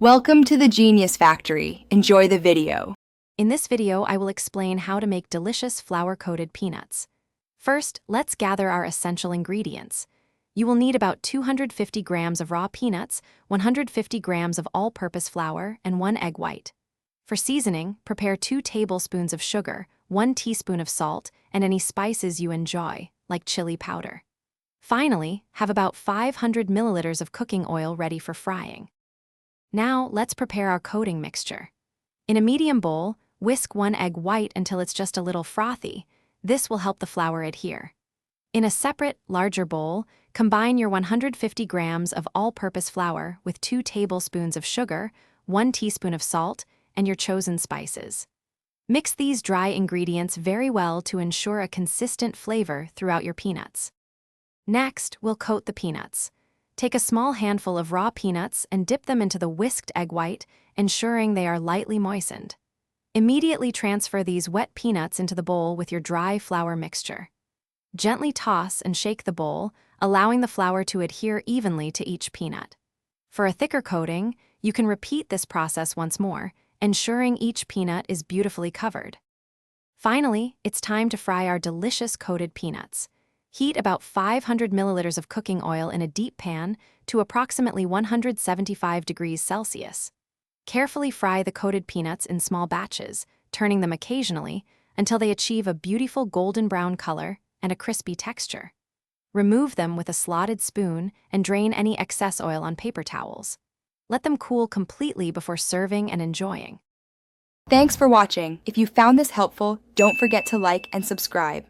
Welcome to the Genius Factory. Enjoy the video. In this video, I will explain how to make delicious flour-coated peanuts. First, let's gather our essential ingredients. You will need about 250 grams of raw peanuts, 150 grams of all-purpose flour, and 1 egg white. For seasoning, prepare 2 tablespoons of sugar, 1 teaspoon of salt, and any spices you enjoy, like chili powder. Finally, have about 500 milliliters of cooking oil ready for frying. Now, let's prepare our coating mixture. In a medium bowl, whisk 1 egg white until it's just a little frothy. This will help the flour adhere. In a separate, larger bowl, combine your 150 grams of all-purpose flour with 2 tablespoons of sugar, 1 teaspoon of salt, and your chosen spices. Mix these dry ingredients very well to ensure a consistent flavor throughout your peanuts. Next, we'll coat the peanuts. Take a small handful of raw peanuts and dip them into the whisked egg white, ensuring they are lightly moistened. Immediately transfer these wet peanuts into the bowl with your dry flour mixture. Gently toss and shake the bowl, allowing the flour to adhere evenly to each peanut. For a thicker coating, you can repeat this process once more, ensuring each peanut is beautifully covered. Finally, it's time to fry our delicious coated peanuts. Heat about 500 milliliters of cooking oil in a deep pan to approximately 175 degrees Celsius. Carefully fry the coated peanuts in small batches, turning them occasionally until they achieve a beautiful golden brown color and a crispy texture. Remove them with a slotted spoon and drain any excess oil on paper towels. Let them cool completely before serving and enjoying. Thanks for watching. If you found this helpful, don't forget to like and subscribe.